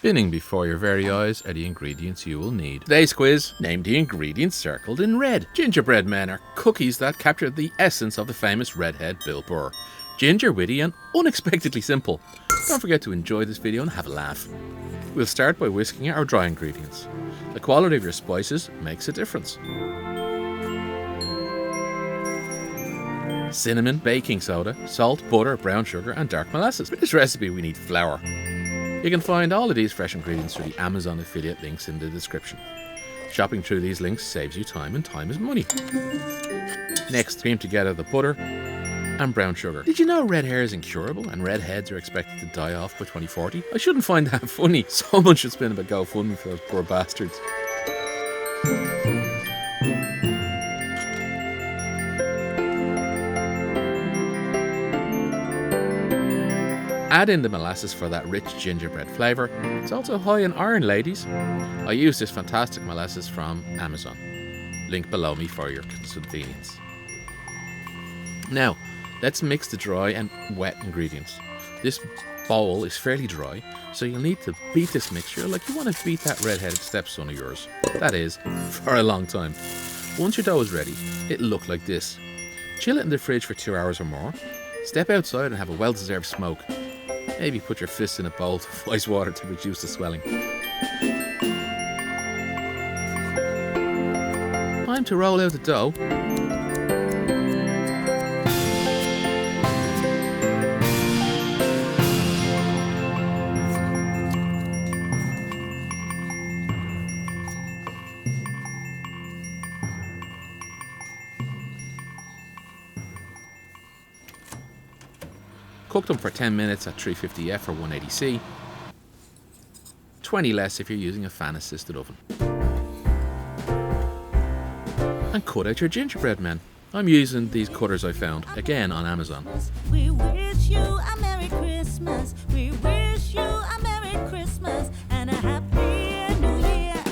Spinning before your very eyes are the ingredients you will need. Today's quiz, name the ingredients circled in red. Gingerbread men are cookies that capture the essence of the famous redhead Bill Burr. Ginger, witty and unexpectedly simple. Don't forget to enjoy this video and have a laugh. We'll start by whisking our dry ingredients. The quality of your spices makes a difference. Cinnamon, baking soda, salt, butter, brown sugar and dark molasses. For this recipe we need flour. You can find all of these fresh ingredients through the Amazon affiliate links in the description. Shopping through these links saves you time, and time is money. Next, cream together the butter and brown sugar. Did you know red hair is incurable and redheads are expected to die off by 2040? I shouldn't find that funny. Someone should spin up a GoFundMe for those poor bastards. Add in the molasses for that rich gingerbread flavour. It's also high in iron, ladies. I use this fantastic molasses from Amazon. Link below me for your convenience. Now, let's mix the dry and wet ingredients. This bowl is fairly dry, so you'll need to beat this mixture like you want to beat that red-headed stepson of yours. That is, for a long time. Once your dough is ready, it'll look like this. Chill it in the fridge for 2 hours or more. Step outside and have a well-deserved smoke. Maybe put your fist in a bowl of ice water to reduce the swelling. Time to roll out the dough. Cook them for 10 minutes at 350F or 180C. 20 less if you're using a fan-assisted oven. And cut out your gingerbread men. I'm using these cutters I found, again on Amazon. We wish you a Merry Christmas. We wish you a Merry Christmas and a Happy New Year.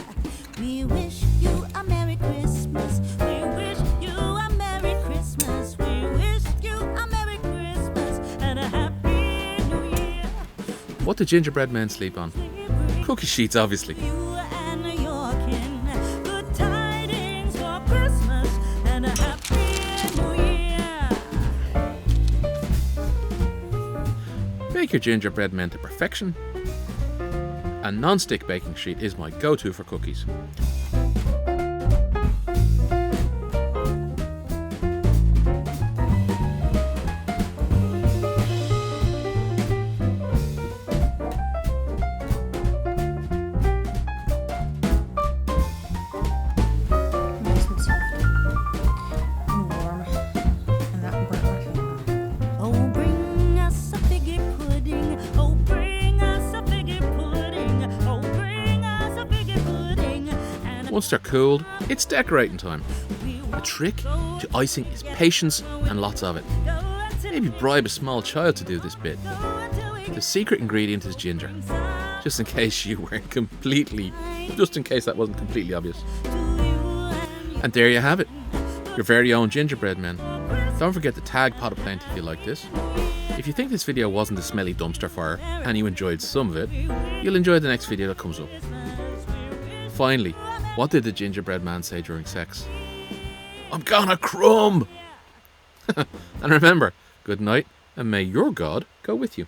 We wish you a Merry Christmas. We wish you a Merry Christmas. We wish you a Merry Christmas and a Happy New Year. What do gingerbread men sleep on? Cookie sheets, obviously. You and your kin. Good tidings for Christmas and a Happy New Year. Bake your gingerbread men to perfection. A non-stick baking sheet is my go-to for cookies. Nice and soft and warm, and that burnt my finger. Oh, bring us a figgy pudding. Oh, bring us a figgy pudding. Oh, bring us a figgy pudding. And Once they're cooled, it's decorating time. The trick to icing is patience and lots of it. Maybe bribe a small child to do this bit. The secret ingredient is ginger. Just in case that wasn't completely obvious. And there you have it. Your very own gingerbread men. Don't forget to tag Pot of Plenty if you like this. If you think this video wasn't a smelly dumpster fire and you enjoyed some of it, you'll enjoy the next video that comes up. Finally, what did the gingerbread man say during sex? I'm gonna crumb! And remember, good night, and may your God go with you.